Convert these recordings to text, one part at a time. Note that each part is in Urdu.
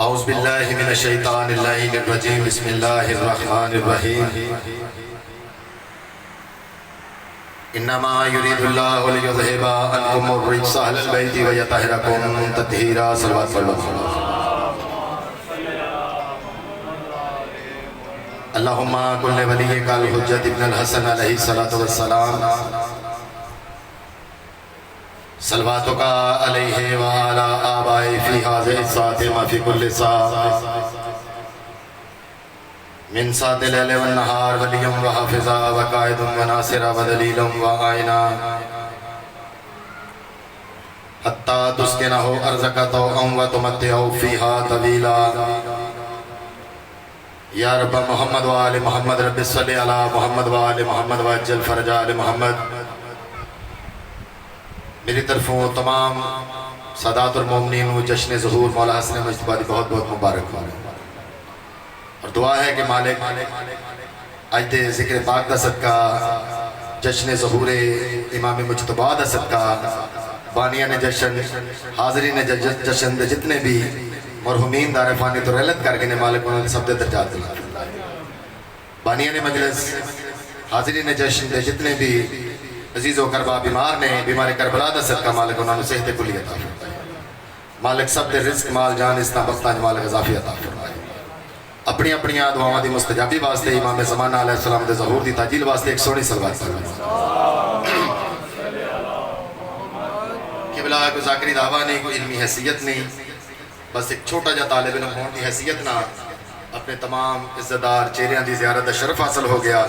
اعوذ باللہ من الشیطان اللعین الرجیم بسم اللہ الرحمن الرحیم انما یرید اللہ لیذہب عنکم الرجس اہل البیت ویطہرکم تطہیرا صلوات اللہ اللہم کل ولیک الحجت ابن الحسن علیہ السلام صلواتک علیہ وعلا آبائی فی حاضر الساتم فی کل ساتھ من سات لیل والنہار ولیم وحافظا وقائد وناصرا ودلیل وآئنا حتی تسکنہو ارزک توعم وتمتعو فیہا طویلا یا رب محمد وآل محمد رب صلی علی محمد وآل محمد وعجل فرج آل محمد میری طرفوں تمام سادات المومنین و جشن ظہور مولا حسن مجتبی بہت بہت مبارک ہوں اور دعا ہے کہ مالک آج دے ذکر پاک دا صدقہ جشن ظہور امام مجتبی دا صدقہ بانیان جشن حاضرین جشن دے جتنے بھی مرحومین دار فانی تو رحلت کر گئے مالک انہوں نے سب دے درجات دلا بانیان مجلس حاضرین جشن دے جتنے بھی عزیز و کربا بیمار نے بیمار کربلا دا صدقہ مالک انہوں نے صحت کلی عطا فرمائے مالک سب دے رزق مال جان اسنا بختان مالک اضافی عطا فرمائے اپنی اپنی دعاواں دی مستجابی واسطے امام زمانہ علیہ السلام دے ظہور دی تاجیل واسطے ایک سونی صلوات فرمائے قبلہ کو ذاکری دعویٰ نہیں کوئی علمی حیثیت نہیں بس ایک چھوٹا جا طالب علم ہون دی حیثیت نہ اپنے تمام عزتدار چہریاں دی زیارت شرف حاصل ہو گیا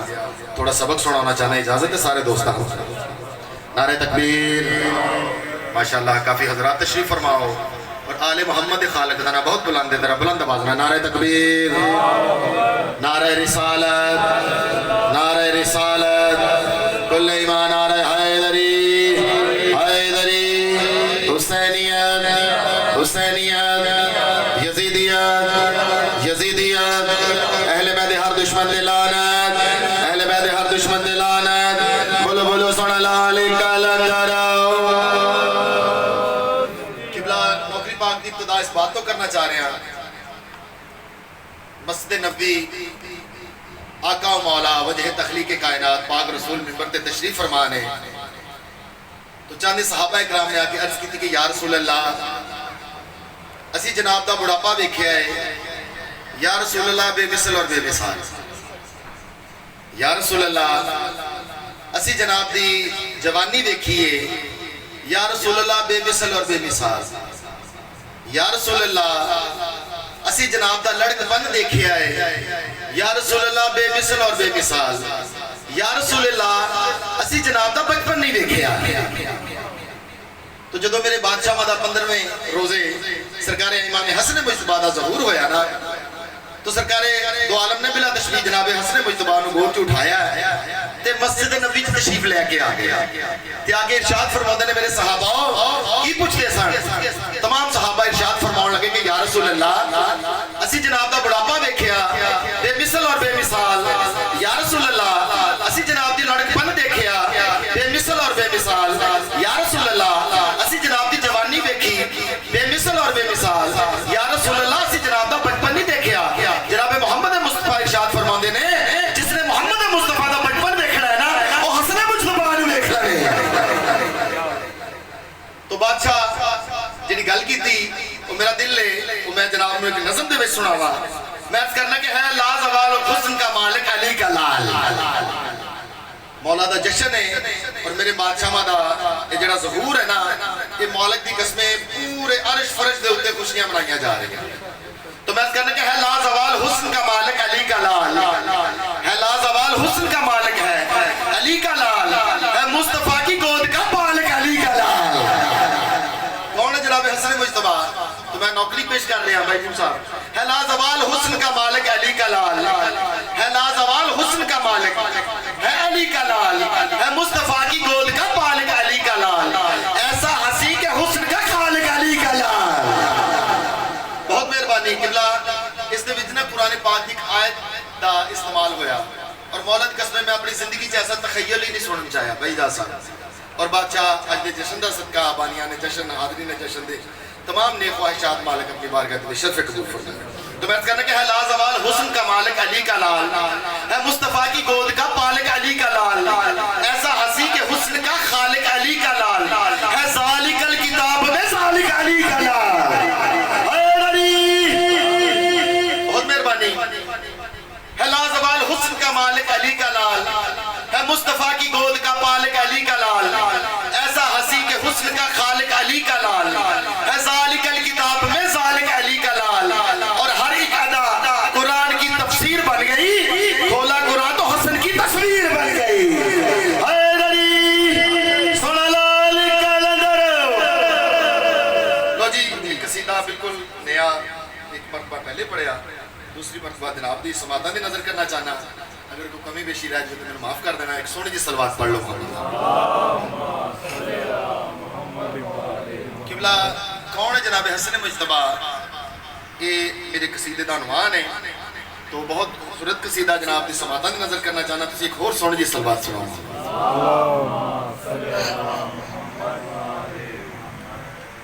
تھوڑا سبق سنانا چاہنا اجازت ہے سارے دوستاں نعرہ تکبیر ماشاءاللہ کافی حضرات تشریف فرماؤ اور آل محمد خالق دانا بہت بلند ہے بلند بازنا نعرہ تکبیر نعرہ رسالت کل ایمان نعرہ حیدری حسینیت یزیدیت اہل بیت ہر دشمن دے لعنت اہل بیت ہر دشمن دے لعنت بولو بولو سن لالک لنگراؤ قبلہ نوکری پاک دی ابتدا اس بات تو کرنا چاہ رہے ہیں مسجد نبوی آقا و مولا وجہ تخلیق کائنات پاک رسول منبر تے تشریف فرمانے تو چاندے صحابہ اکرام نے آکے عرض کی تھی کہ یا رسول اللہ اسی جناب دا بڑھاپا دیکھیا ہے یا رسول اللہ بے مثل اور بے مثال یا رسول اللہ اسی جناب دی جوانی دیکھیے یا رسول اللہ بے مثل اور بے مثال یا رسول اللہ اسی جناب دا لڑک بند دیکھیا ہے یا رسول اللہ بے مثل اور بے مثال یا رسول اللہ اسی جناب دا بچپن نہیں دیکھیا تو جدو میرے بادشاہ مادہ 15ویں روزے سرکار امام حسن مجتبی دا ظہور ہویا نا تو سرکار دو عالم نے بلا تشریف جناب حسن مجتبی نو گوٹ اٹھایا تے مسجد نبی تشریف لے کے آگیا تے آگے ارشاد فرماتے نے میرے صحابہ کی پوچھتے سن تمام صحابہ ارشاد فرماؤں لگے کہ یا رسول اللہ اسی جناب دا بڑھاپا دیکھیا بے مثل اور بے مثال یا رسول اللہ اسی جناب دی لڑک پن دیکھیا بے مثل اور بے مثال یا رسول اللہ اسی جناب دی جوانی دیکھی بے مثل اور بے مثال یا رسول اللہ اسی جناب دا بچپن نہیں دیکھیا جناب محمد مصطفیٰ ارشاد فرماندے نے جس نے محمد مصطفیٰ دا بچپن دیکھنا ہے نا وہ حسن مجتبی نو دیکھ لے تو بادشاہ جنہی گل کی تھی وہ میرا دل لے وہ میں جناب میں ایک نظم دے میں سناوا میں عرض کرنا کہ ہے لا زوال حسن کا مالک علی کا لال مولا دا جشن ہے اور میرے بادشاہ مادا یہ جڑا ظہور ہے نا یہ مالک دی قسمیں پورے عرش فرش دے ہوتے خوشیاں منائیاں جا رہی ہیں تو میں کہنا کہ ہے لا زوال حسن کا مالک علی کا لال ہے لا زوال حسن کا مالک ہے علی کا لال ہے مصطفیٰ کی گود کا پالک علی کا لال کون ہے جناب حسن مجتبی تو میں نوکری پیش کر رہا بھائی جم صاحب ہے لا زوال حسن کا مالک علی کا لال ہے لا زوال حسن کا مالک ہے علی کا لال ہے مصطفیٰ کی گود کا پالک علی کا لال ایسا ہنسی کہ حسن کا خالق علی کا لال بہت مہربانی قبلہ اس نے وچنا قرآن پاک کی آیت دا استعمال ہویا اور مولد قسمیں میں اپنی زندگی سے ایسا تخیل ہی نہیں سننا چاہیا بھائی دا سا اور بادشاہ اج دے جشن دا صدقہ بانیان جشن حاضرین جشن دے تمام نیک خواہشات مالک اپنی بارگاہ میں شرف قبول فرمائے۔ تو میں کہنا کہ ہے لازوال حسن کا مالک علی کا لال، ہے مصطفیٰ کی گود کا پالک علی کا لال، ایسا ہنسی کے حسن کا خالق علی کا لال، ہے ذالک الکتاب میں ذالک علی کا لال۔ اے علی بہت مہربانی، ہے لازوال حسن کا مالک علی کا لال، ہے مصطفیٰ کی گود کا پالک علی کا لال، ایسا ہنسی کے حسن کا خالق علی کا لال، ہے ذالک الکتاب میں ذالک علی کا لال۔ اور ہر ایک ادا قرآن کی تفسیر بن گئی، کھولا قرآن تو حسن کی تصویر بن گئی۔ لو جی قصیدہ بالکل نیا، ایک مرتبہ پہلے پڑھیا، دوسری مرتبہ جناب دی سماعتاں دی نظر کرنا چاہنا، اگر کوئی کمی بیشی رہ جائے تو میں معاف کر دینا۔ ایک سونی جی صلوات پڑھ لو۔ قبلہ کون ہے جناب حسن مجتبہ؟ یہ میرے قصیدے دا عنوان ہے، تو بہت خوبصورت قصیدہ جناب دی سماعتاں دی نظر کرنا چاہنا، تو ایک اور سونی جی صلوات سناؤں۔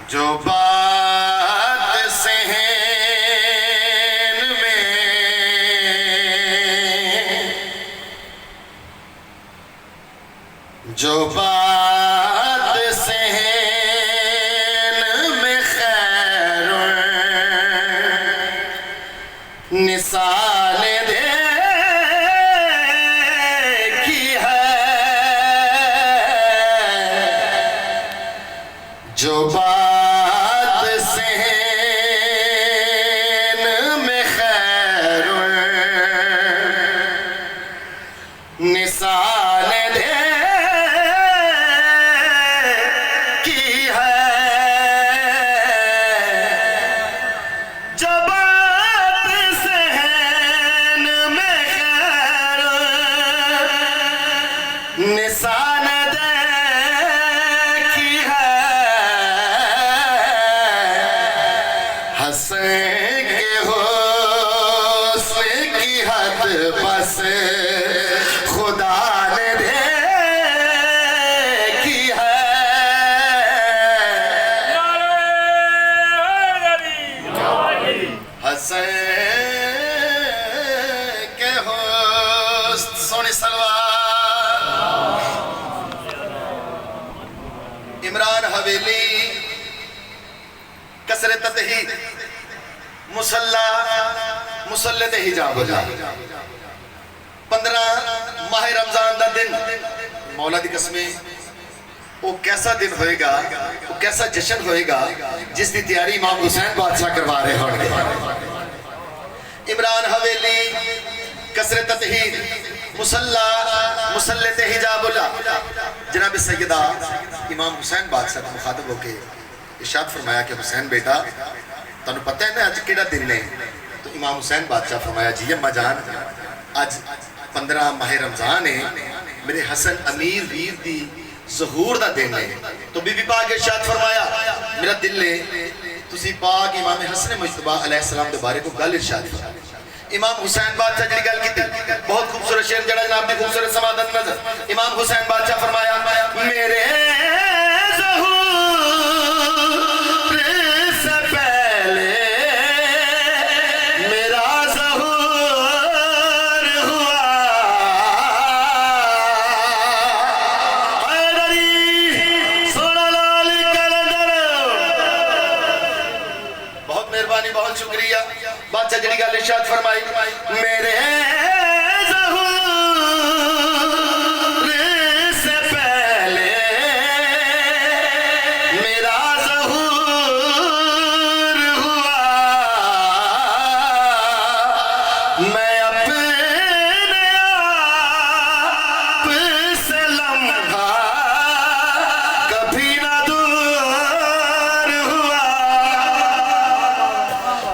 جو بات صحن میں، جو بات صحن میں خیر نثال دے کی ہے، جو بات صحن میں خیر نثال دے کی ہے، جب نسان دے کی ہے، حسن کے حسن کی حد بس خدا نے دے کی ہے، حسن کے حسن سونی سلوار۔ عمران حویلی کسر تتحید مسلط حجاب ہو جا، 15 ماہ رمضان دا دن، مولا دی قسمیں وہ کیسا دن ہوئے گا، وہ کیسا جشن ہوئے گا جس دی تیاری امام حسین بادشاہ کروا رہے ہوں گے۔ عمران حویلی کسر تتحید مسلط حجاب اللہ، جناب سیدہ امام حسین بادشاہ کو مخاطب ہو کے ارشاد فرمایا کہ حسین بیٹا تانوں پتہ ہے نا آج کیڑا دن ہے؟ تو امام حسین بادشاہ فرمایا جی اماں جان آج 15 ماہ رمضان ہے، میرے حسن امیر ویر دی ظہور دا دن ہے۔ تو بی بی پاک ارشاد فرمایا میرا دل ہے تسی پاک امام حسن مجتبیٰ علیہ السلام دے بارے کو گل ارشاد فرمایا۔ امام حسین بادشاہ جڑی گل کی تھی بہت خوبصورت شعر جڑا جناب دی خوبصورت سماعت نظر، امام حسین بادشاہ فرمایا میرے ظہور سے پہلے میرا ظہور ہوا، حیدری سونا لال کلندر۔ بہت مہربانی، بہت شکریہ۔ بادشاہ جڑی گل ارشاد فرمائی میرے ظہور سے پہلے میرا ظہور ہوا، میں اپنے آپ سے لمحہ کبھی نہ دور ہوا،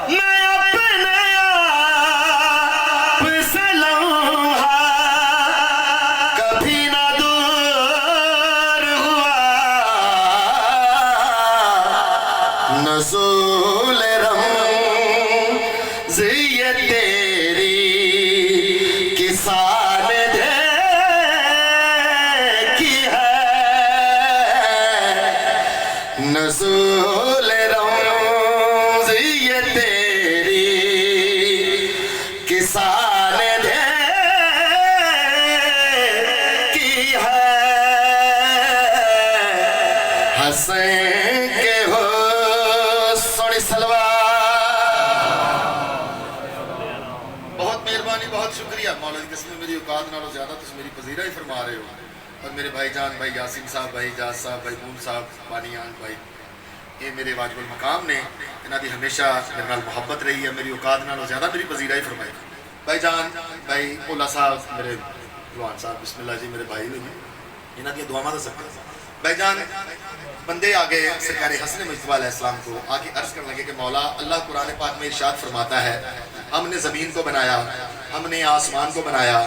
میں اپنے آپ سے لمحہ تیری کسان دے کی ہے حسین کے ہو سوڑی سلوار بہت مہربانی بہت شکریہ مولا دی قسم میری اوقات نالوں زیادہ تس میری پذیرہ ہی فرما رہے ہو اور میرے بھائی جان بھائی یاسین صاحب بھائی جاز صاحب بھائی مون صاحب بانیان بھائی یہ میرے واجب المقام نے انہاں دی ہمیشہ میرے نال محبت رہی ہے میری اوقات نالوں زیادہ میری پذیرہ ہی فرمائی بھائی جان بھائی اولا صاحب میرے جوان صاحب بسم اللہ جی میرے بھائی ہوئی انہاں دی دعاواں دا سکتا بھائی جان بندے آگے سرکار حسن مجتبیٰ علیہ السلام کو آگے عرض کرنے لگے کہ مولا اللہ قرآن پاک میں ارشاد فرماتا ہے ہم نے زمین کو بنایا ہم نے آسمان کو بنایا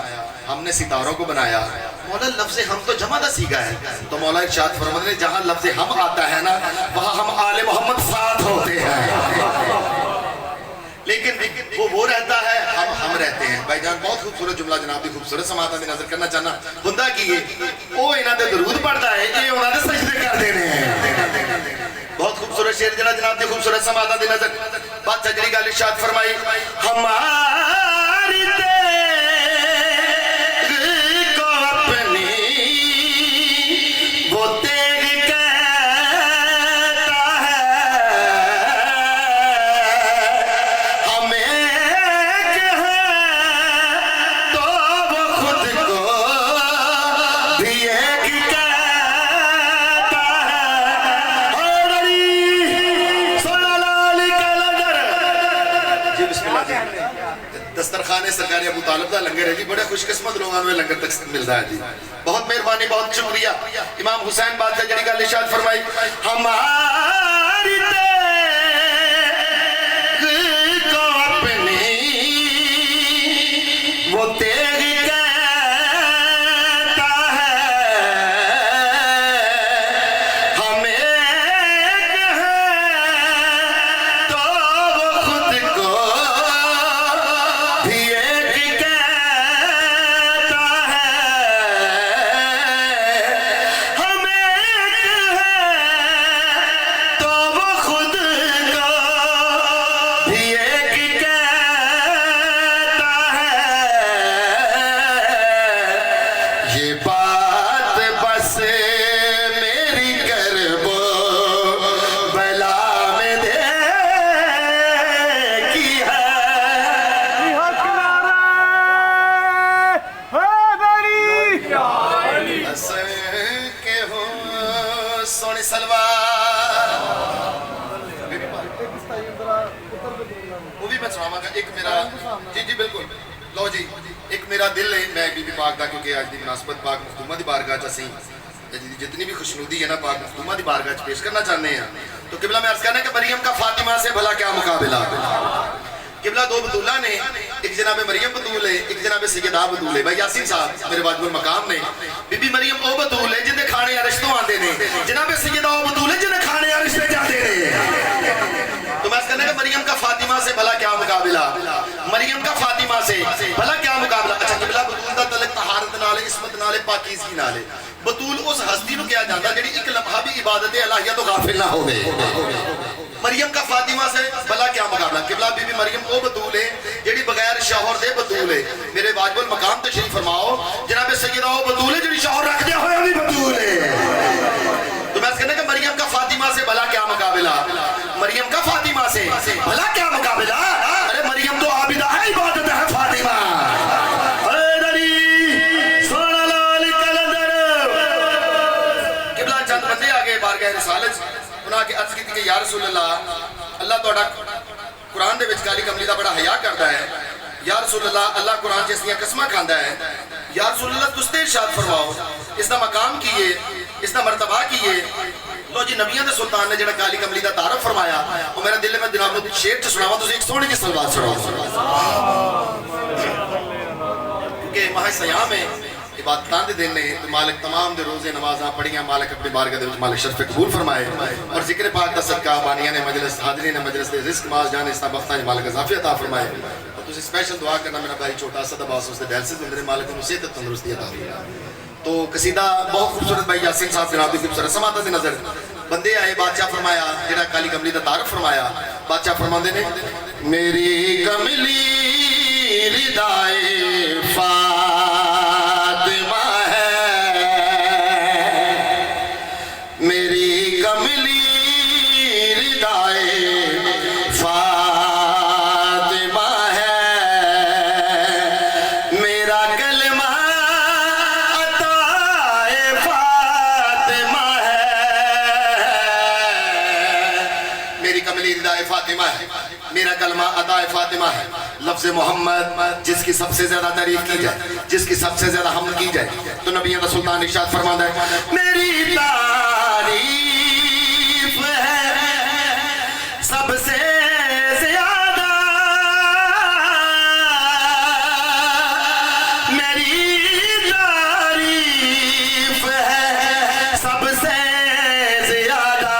ہم نے ستاروں کو بنایا مولا لفظ ہم تو جمع دا سیگا ہے تو مولا ارشاد فرماتے ہیں جہاں لفظ ہم آتا ہے نا وہاں ہم آل محمد ساتھ ہوتے ہیں لیکن وہ رہتا ہے ہم رہتے ہیں بھائی جان بہت خوبصورت جملہ جناب دی خوبصورت سماعت دی نظر کرنا چاہنا ہوندا کی وہ انہاں دے درود پڑھتا ہے یہ انہاں دے سجدے کر دینے ہیں بہت خوبصورت شعر جناب دی خوبصورت سماعت دی نظر بات جڑی گل ارشاد فرمائی ہماری تیغ کو اپنی وہ تیغ کہتا ہے ہمیں ایک ہے تو وہ خود کو بھی ایک کہتا ہے دسترخوان سرکار ابو طالب دا لنگر ہے جی بڑے خوش قسمت لوگوں میں لنگر تک ملتا ہے جی بہت مہربانی بہت شکریہ امام حسین بادشاہ جڑی گل ارشاد فرمائی ہماری تیغ کو اپنی وہ تیغ کہتا ہے ہمیں ایک ہے تو وہ خود کو بھی ایک کہتا ہے ہمیں ایک ہے تو وہ خود کو بھی ایک کہتا ہے یہ بات بس میری کرب و بلا میں دیکھی ہے حسین کے ہو سونی سلوار وہ بھی میں سناواں گا ایک میرا جی جی بالکل لو جی ایک میرا دل ہے میں بی بی پاک دا کیونکہ آج دی مناسبت پاک مخدومہ دی بارگاہ چاہیں جتنی بھی خوشنودی ہے نا پاک مخدومہ دی بارگاہ چ پیش کرنا چاہنے ہیں تو قبلہ میں عرض کرنا کہ مریم کا فاطمہ سے بھلا کیا مقابلہ قبلہ دو بطولہ نے ایک جناب مریم بطول ہے ایک جناب سیدہ بطول ہے بھائی یاسین صاحب میرے واجب المقام نے بی بی مریم او بطول ہے جنہیں کھانے عرش تو آندے نے جناب سیدہ او بطول ہے جنہیں کھانے عرش پہ جاتے نے تو میں اس کہنے کہ مریم کا فاطمہ سے بھلا کیا مقابلہ مریم کا فاطمہ سے بھلا کیا مقابلہ اچھا قبلہ بطول دا تعلق طہارت نالے عصمت نالے پاکیزگی نالے بطول اس ہستی نو کیا جاتا جڑی ایک لمحہ بھی عبادت الہیہ تو غافل نہ ہوئے مریم کا فاطمہ سے بھلا کیا مقابلہ قبلہ بی بی مریم او بطول ہے جڑی بغیر شوہر دے بطول ہے میرے واجب المقام تشریف فرماؤ جناب سیدہ او بطول ہے جڑی شوہر رکھ دے ہوئے بھی بطول ہے تو میں اس کہنے کہ مریم کا فاطمہ سے بھلا کیا مقابلہ مریم کا فاطمہ سے بھلا کیا مقابلہ ارے مریم تو عابدہ ہے عبادت ہے فاطمہ قبلہ چند بندے آگے بارگاہ رسالت انہاں کے عرض کی کہ یا رسول اللہ اللہ توڑا قرآن دے وچ کالی کملی دا بڑا حیا کرتا ہے یا رسول اللہ اللہ قرآن جیسیاں قسمہ کھاندا ہے یا رسول اللہ تستے ارشاد فرماؤ اس دا مقام کیے اس دا مرتبہ کیے لو جی نبیوں دے سلطان نے جڑا کالی کملی دا تعارف فرمایا وہ میرا دل میں جناب نو شعر چ سناواں تسی ایک سونی جی صلوات سناؤ کیونکہ ماہ سیام ہے عبادتان دے دن نے مالک تمام دے روزے نمازاں پڑھیاں مالک اپنی بارگاہ دے وچ مالک شرف قبول فرمائے اور ذکر پاک دا صدقہ بانیاں نے مجلس حاضرین نے مجلس دے رزق ماز جان اس بختاں مالک اضافی عطا فرمائے اور تسی اسپیشل دعا کرنا میرا بھائی چھوٹا سا عباس اس دے ڈائلسس اندر مالک نو صحت تندرستی عطا فرمائے تو قصیدہ بہت خوبصورت بھائی یاسین صاحب جناب دی خوبصورت سماعت دی نظر بندے آئے بادشاہ فرمایا جڑا کالی کملی دا تعارف فرمایا بادشاہ فرماندے نے میری کملی ردائے فاطمہ ہے میری کملی ردائے فاطمہ ہے میرا کلمہ عطائے فاطمہ ہے میری کملی ردائے فاطمہ ہے میرا کلمہ عطائے فاطمہ ہے لفظ محمد جس کی سب سے زیادہ تعریف کی جائے جس کی سب سے زیادہ حمد کی جائے تو نبی سلطان ارشاد فرماتا ہے میری تعریف ہے سب سے زیادہ میری تعریف ہے سب سے زیادہ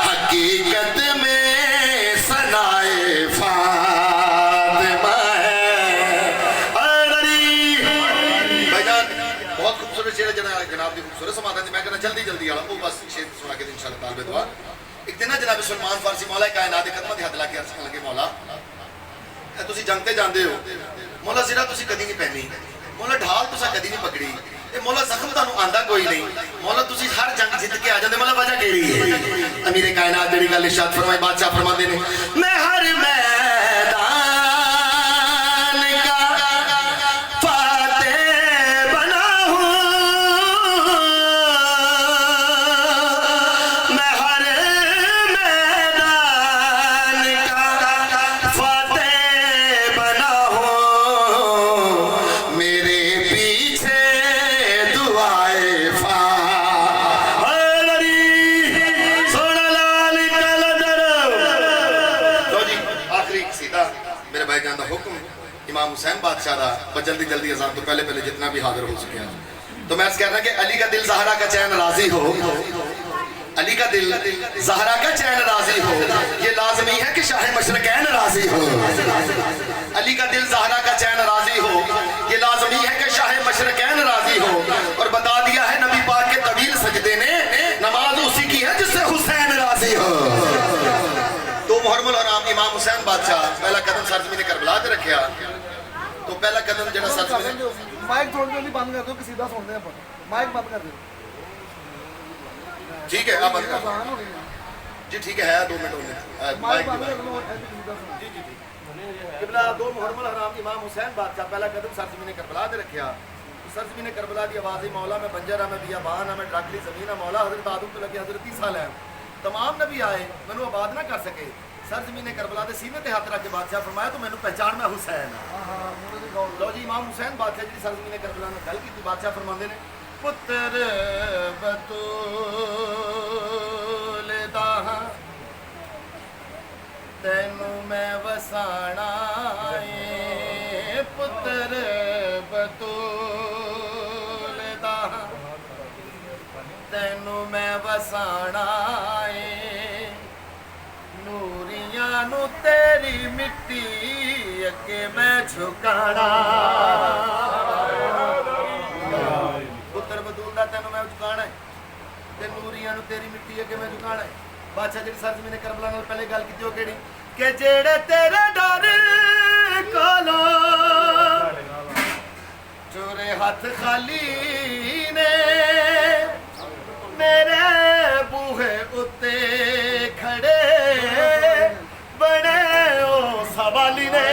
حقیقت میں ثنائے فاطمہ ہے بہت خوبصورت شعر ہے جناب دی خوبصورت سماعت ہے میں کہنا جلدی والا وہ بس شعر سنا کے انشاءاللہ طالب دعا ایک دن جناب سلمان فارسی مولا کائنات دے قدماں دی ہاتھ لا کے عرض کرن لگے مولا تسی جنگ تے جاندے ہو مولا سرا تسی کدی نہیں پہنی مولا ڈھال تسا کدی نہیں پکڑی اے مولا زخم تانوں آندا کوئی نہیں مولا تسی ہر جنگ جیت کے آ جاندے مولا وجہ کیڑی ہے امیر کائنات جڑی گل ارشاد فرمائے بادشاہ فرماندے نے میں ہر میدان کا فاتح بنا ہوں میں ہر میدان کا فاتح بنا ہوں میرے پیچھے دعائے سونا لال کلندر تو جی آخری قصیدہ میرے بھائی جان دا حکم امام حسین بادشاہ دا پر جلدی اذان تو پہلے جتنا بھی حاضر ہو سکے تو میں اس کہہ رہا کہ علی کا دل زہرا کا چین راضی ہو علی کا دل زہرا کا چین راضی ہو یہ لازمی ہے کہ شاہ مشرقین راضی ہو علی کا دل زہرا کا چین راضی ہو یہ لازمی ہے کہ شاہ مشرقین راضی ہو اور بتا دیا ہے نبی پاک کے طویل سجدے نے نماز اسی کی ہے جس سے حسین راضی ہو تو محرم الحرام امام حسین بادشاہ پہلا قدم سرزمین کربلا تے رکھیا تو پہلا قدم جڑا سرزمین مائک تھوڑی جلدی بند کر دو کہ سیدھا سن دیں مائک بند کر دو ٹھیک ہے آپ بند کر جی ٹھیک ہے 2 منٹ ہونے مائک بند کر دو جی قبلہ دو محرم الحرام امام حسین بادشاہ پہلا قدم سرزمین کربلا تے رکھیا سرزمین کربلا دی آوازی مولا میں بنجر میں بیابان میں ڈاکلی زمین مولا حضرت آدم تو لگے حضرت عیسیٰ علیہ تمام نبی آئے میں آباد نہ کر سکے سرزمین کربلا دے سینے تے ہاتھ رکھ کے بادشاہ فرمایا تو میں پہچان میں حسین لو جی امام حسین بادشاہ جی سرزمین کربلا نے گل کی بادشاہ فرماندے نے پتر بطول دا تینو میں وسانا اے پتر بطول دا تینو میں وسانا اے نوریاں نو تیری مٹی اگے میں جھکانا پتر بطول دا تینو میں جھکانا ہے تے نوریاں نو تیری مٹی اگے میں جھکانا ہے بادشاہ جی سرزمین کربلا نال پہلے گل کیتی ہو کیڑی کہ جیڑے تیرے ڈر کولو چورے ہاتھ خالی نے میرے بوہے اتے کھڑے بنے او سوالی نے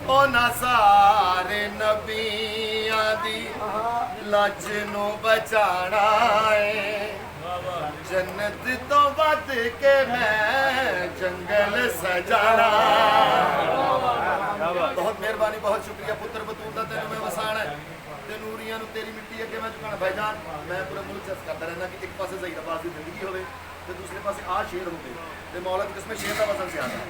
او نہ سارے نبیاں دی لج نو بچانا ہے جنت تو بات کے میں جنگل سجانا بہت مہربانی بہت شکریہ پتر بطول دا تینوں میں وسانا ہے تے نوریاں نو تیری مٹی اگے میں جھکانا بھائی جان میں پورے ملک چرچ کرتا رہنا کہ ایک پاسے ظہیر عباس دی زندگی ہوئے تے دوسرے پاسے شعر ہوئے تے مولا کی قسم شعر دا وزن زیادہ ہے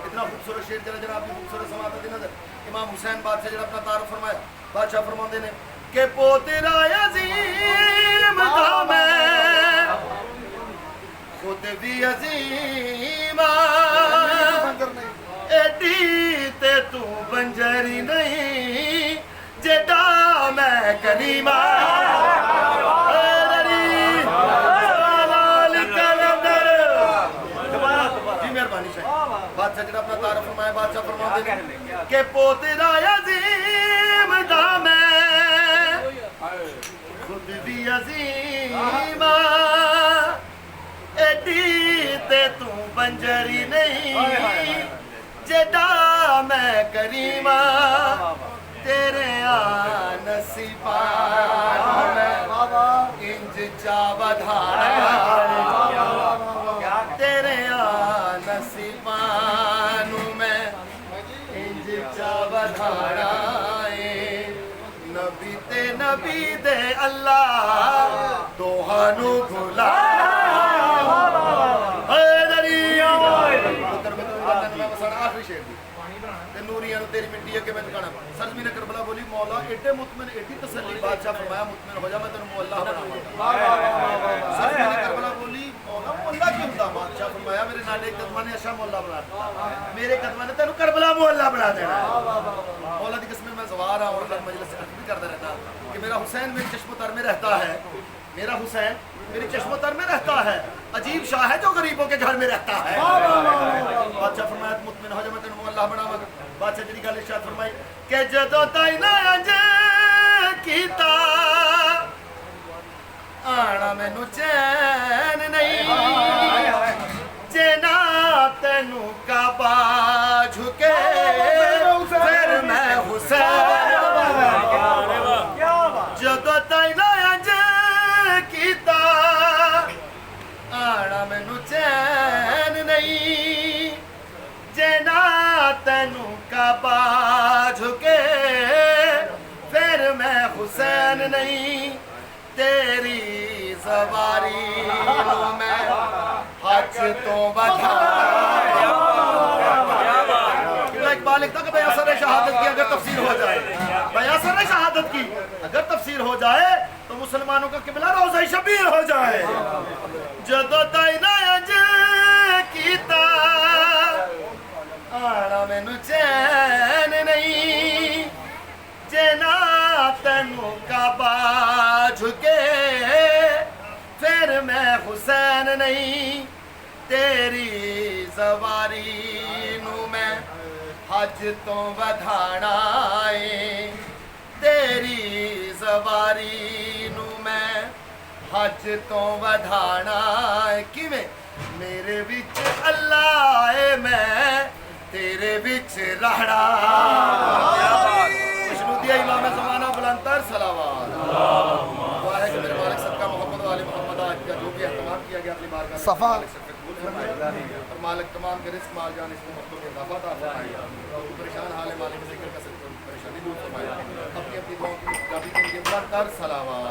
اتنا خوبصورت شعر جناب کی خوبصورت سماعت دی نظر امام حسین بادشاہ جڑا اپنا تعارف فرمایا بادشاہ فرماندے نے کہ پوترا عظیم تھا میں خود بھی عظیم ایڈی تے تو بنجری نہیں جیڈا میں کریمہ مہربانی سے بادشاہ جڑا اپنا تعارف فرمایا بادشاہ فرماتے ہیں کہ پوترا عظیم دا میں خود بھی عظیم ایڈی تے تو بنجری نہیں جدا میں کریم تیرے نصیبان میں انج چا بدھانا تیرے نصیبان میں انج چا بدھانا نبی تے نبی دے اللہ دوہانو بھلا آخری شعر دی تے نوریاں تیری مٹی اگے میں ٹکانا سرزمین کربلا بولی مولا ایڈے مطمئن ایڈی تسلی بادشاہ فرمایا مطمئن ہو جا میں تینوں مولا بناواں سرزمین کربلا بولی مولا مولا کی ہوندا بادشاہ فرمایا میرے نالے قدماں نے اچھا مولا بنا میرے قدماں نے تینوں کربلا مولا بنا دینا مولا دی قسم میں زوار ہوں اور مجلس سے عرض بھی کرتا رہتا کہ میرا حسین میرے چشم و تر میں رہتا ہے میرا حسین میری چشم و تر میں رہتا ہے عجیب شاہ ہے جو غریبوں کے گھر میں رہتا ہے بادشاہ فرمایا مطمئن ہو جا میں تینوں اللہ بناواں بادشاہ جڑی گل ارشاد فرمائی کہ جدوں تائیں نہ اج کیتا آنا مینوں چین نہیں جے نہ تینوں کعبہ جھکے پھر میں حسین جدوں تائیں نہ اج کیتا آنا مینوں چین نہیں جے نہ تینوں کعبہ جھکے پھر میں حسین نہیں تیری سواری میں حج تو بدھایا اقبال لکھتا کہ بیاثر شہادت کی اگر تفسیر ہو جائے بیاثر شہادت کی اگر تفسیر ہو جائے تو مسلمانوں کا قبلہ روضہ شبیر ہو جائے جدو تائیں نہ اج کیتا آنا مینوں چین نہیں جے نہ تینوں کعبہ جھکے پھر میں حسین نہیں تیری سواری نو میں حج تو بدھانا ہے تیری سواری نو میں حج تو بدھانا ہے کیویں میرے وچ اللہ ہے میں تیرے وچ رہنا مشروطیہ امام زمانہ بلندتر صلوات دعا ہے کہ میرے مالک صدقہ محمد والے محمد آج کا جو بھی اہتمام کیا گیا اپنی بارگاہ صفا اور مالک تمام کے رزق مال جان اس کو مطلب کے اضافہ عطا فرمائے پریشان حال مالک ذکر کا پریشانی دور فرمائے اپنی اپنی قوم کی جابی کے لیے بلندتر صلوات